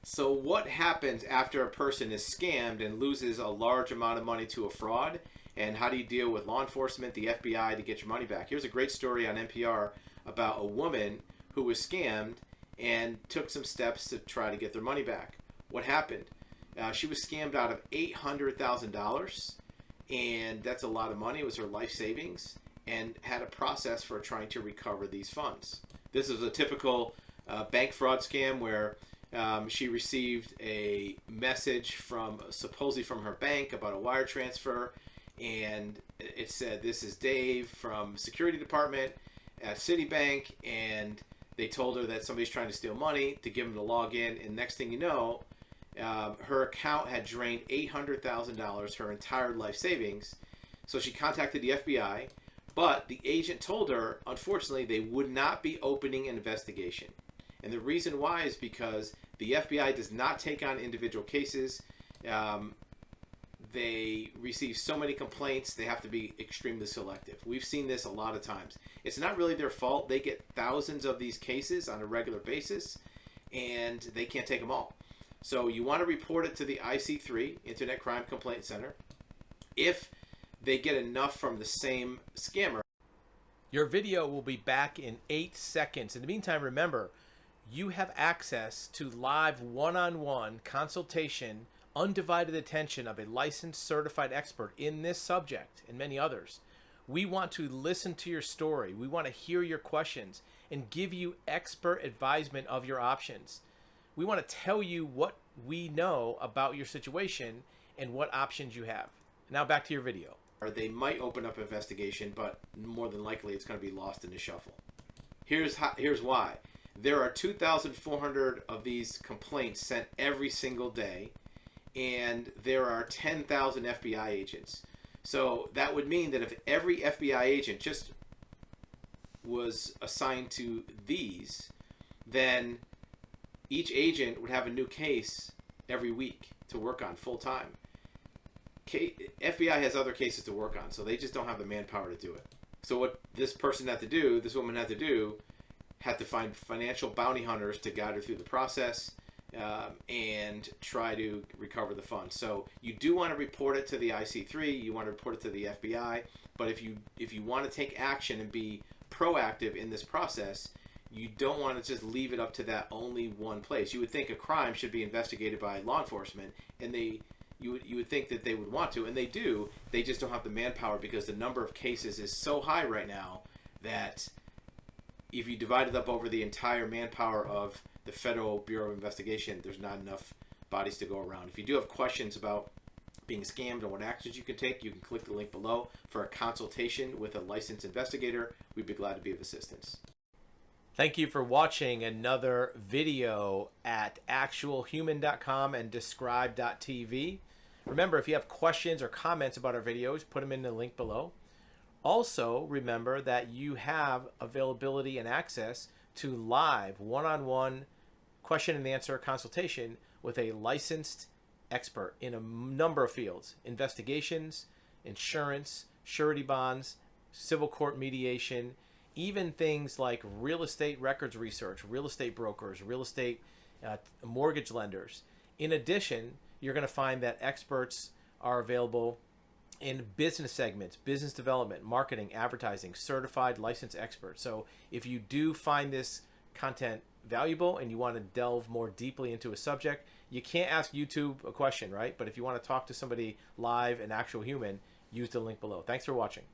So what happens after a person is scammed and loses a large amount of money to a fraud? And how do you deal with law enforcement, the FBI, to get your money back? Here's a great story on NPR about a woman who was scammed and took some steps to try to get their money back. What happened? She was scammed out of $800,000, and that's a lot of money. It was her life savings, and had a process for trying to recover these funds. This is a typical bank fraud scam where she received a message from supposedly from her bank about a wire transfer, and it said, "This is Dave from security department at Citibank," and they told her that somebody's trying to steal money, to give them to log in, and next thing you know, her account had drained $800,000, her entire life savings. So she contacted the FBI, but the agent told her, unfortunately, they would not be opening an investigation. And the reason why is because the FBI does not take on individual cases. They receive so many complaints, they have to be extremely selective. We've seen this a lot of times. It's not really their fault. They get thousands of these cases on a regular basis, and they can't take them all. So you want to report it to the IC3, Internet Crime Complaint Center. If they get enough from the same scammer. Your video will be back in 8 seconds. In the meantime, remember, you have access to live one-on-one consultation, undivided attention of a licensed certified expert in this subject and many others. We want to listen to your story. We want to hear your questions and give you expert advisement of your options. We want to tell you what we know about your situation and what options you have. Now back to your video. Or they might open up an investigation, but more than likely it's going to be lost in the shuffle. Here's why. There are 2,400 of these complaints sent every single day, and there are 10,000 FBI agents. So that would mean that if every FBI agent just was assigned to these, then each agent would have a new case every week to work on full time. FBI has other cases to work on, so they just don't have the manpower to do it. So what this person had to do, this woman had to do, had to find financial bounty hunters to guide her through the process and try to recover the funds. So you do want to report it to the IC3, you want to report it to the FBI, but if you want to take action and be proactive in this process, you don't want to just leave it up to that only one place. You would think a crime should be investigated by law enforcement, and you would think that they would want to, and they do. They just don't have the manpower because the number of cases is so high right now that if you divide it up over the entire manpower of the Federal Bureau of Investigation, there's not enough bodies to go around. If you do have questions about being scammed and what actions you can take, you can click the link below for a consultation with a licensed investigator. We'd be glad to be of assistance. Thank you for watching another video at actualhuman.com and describe.tv. Remember, if you have questions or comments about our videos, put them in the link below. Also, remember that you have availability and access to live one-on-one question and answer consultation with a licensed expert in a number of fields: investigations, insurance, surety bonds, civil court mediation, even things like real estate records research, real estate brokers, real estate mortgage lenders. In addition, you're going to find that experts are available in business segments, business development, marketing, advertising, certified licensed experts. So if you do find this content valuable and you want to delve more deeply into a subject, you can't ask YouTube a question, right? But if you want to talk to somebody live, an actual human, use the link below. Thanks for watching.